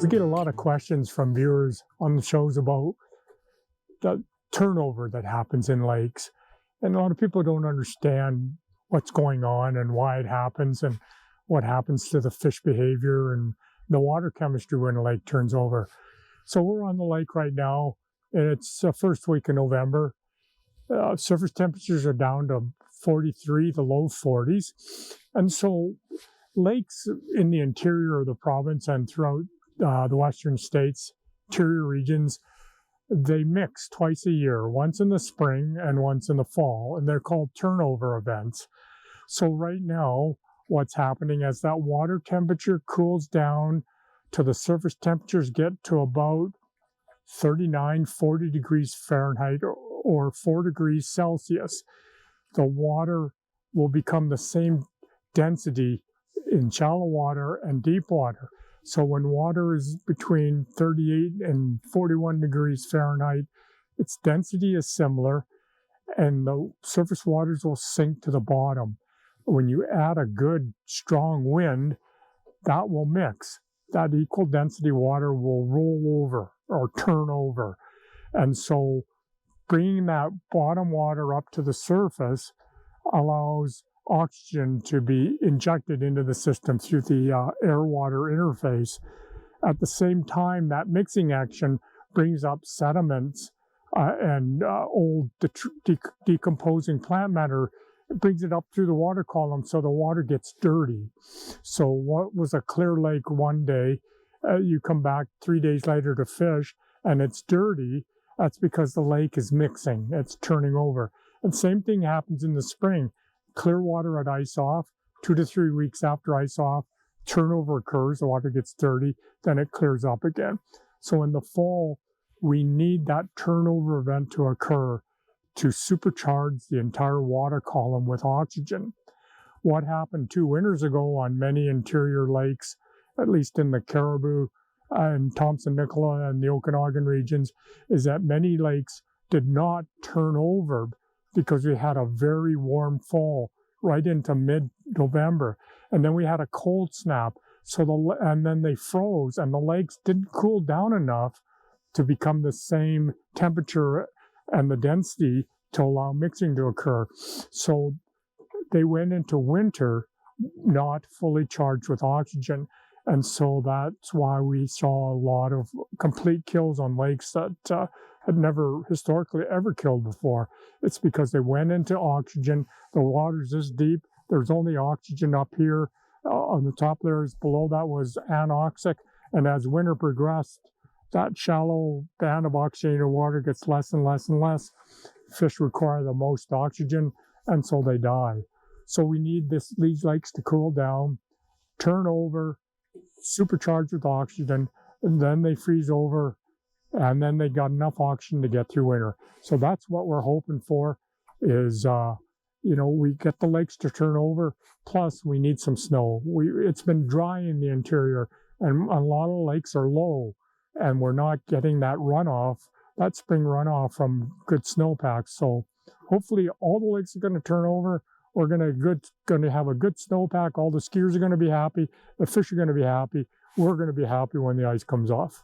We get a lot of questions from viewers on the shows about the turnover that happens in lakes. And a lot of people don't understand what's going on and why it happens and what happens to the fish behavior and the water chemistry when a lake turns over. So we're on the lake right now, and it's the first week in November. Surface temperatures are down to 43, the low 40s. And so lakes in the interior of the province and throughout the western states, interior regions, they mix twice a year, once in the spring and once in the fall, and they're called turnover events. So right now, what's happening is that water temperature cools down to the surface temperatures get to about 39, 40 degrees Fahrenheit or 4 degrees Celsius. The water will become the same density in shallow water and deep water. So when water is between 38 and 41 degrees Fahrenheit, its density is similar, and the surface waters will sink to the bottom. When you add a good, strong wind, that will mix. That equal density water will roll over or turn over. And so bringing that bottom water up to the surface allows oxygen to be injected into the system through the air-water interface. At the same time, that mixing action brings up sediments and old decomposing plant matter. It brings it up through the water column, so the water gets dirty. So what was a clear lake one day, you come back 3 days later to fish, and it's dirty. That's because the lake is mixing. It's turning over. And same thing happens in the spring. Clear water at ice off, 2 to 3 weeks after ice off, turnover occurs, the water gets dirty, then it clears up again. So in the fall, we need that turnover event to occur to supercharge the entire water column with oxygen. What happened 2 winters ago on many interior lakes, at least in the Caribou and Thompson-Nicola and the Okanagan regions, is that many lakes did not turn over because we had a very warm fall right into mid-November. And then we had a cold snap, and then they froze, and the lakes didn't cool down enough to become the same temperature and the density to allow mixing to occur. So they went into winter not fully charged with oxygen. And so that's why we saw a lot of complete kills on lakes that had never historically ever killed before. It's because they went into oxygen. The water's this deep. There's only oxygen up here. On the top layers below that was anoxic. And as winter progressed, that shallow band of oxygenated water gets less and less and less. Fish require the most oxygen, and so they die. So we need these lakes to cool down, turn over, supercharged with oxygen, and then they freeze over, and then they got enough oxygen to get through winter. So that's what we're hoping for is, we get the lakes to turn over, plus we need some snow. It's been dry in the interior, and a lot of lakes are low, and we're not getting that runoff, that spring runoff from good snowpacks. So hopefully all the lakes are going to turn over. We're going to have a good snowpack. All the skiers are going to be happy. The fish are going to be happy. We're going to be happy when the ice comes off.